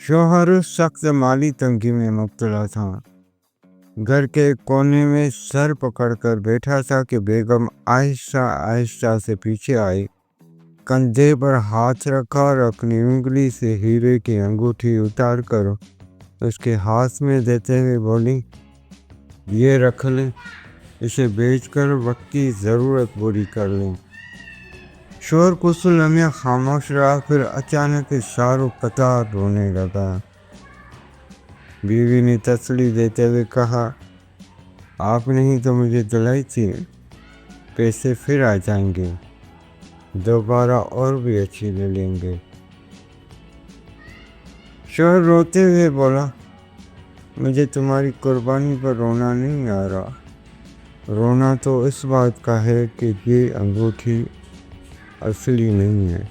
شوہر سخت مالی تنگی میں مبتلا تھا۔ گھر کے کونے میں سر پکڑ کر بیٹھا تھا کہ بیگم آہستہ آہستہ سے پیچھے آئی، کندھے پر ہاتھ رکھا اور اپنی انگلی سے ہیرے کی انگوٹھی اتار کر اس کے ہاتھ میں دیتے ہوئے بولی، یہ رکھ لیں، اسے بیچ کر وقت کی ضرورت پوری کر لیں۔ شوہر کچھ لمحے خاموش رہا، پھر اچانک اشاروں قطار رونے لگا۔ بیوی نے تسلی دیتے ہوئے کہا، آپ نے ہی تو مجھے دلائی تھی، پیسے پھر آ جائیں گے، دوبارہ اور بھی اچھی لے لیں گے۔ شوہر روتے ہوئے بولا، مجھے تمہاری قربانی پر رونا نہیں آ رہا، رونا تو اس بات کا ہے کہ یہ انگوٹھی اصلی نہیں ہے۔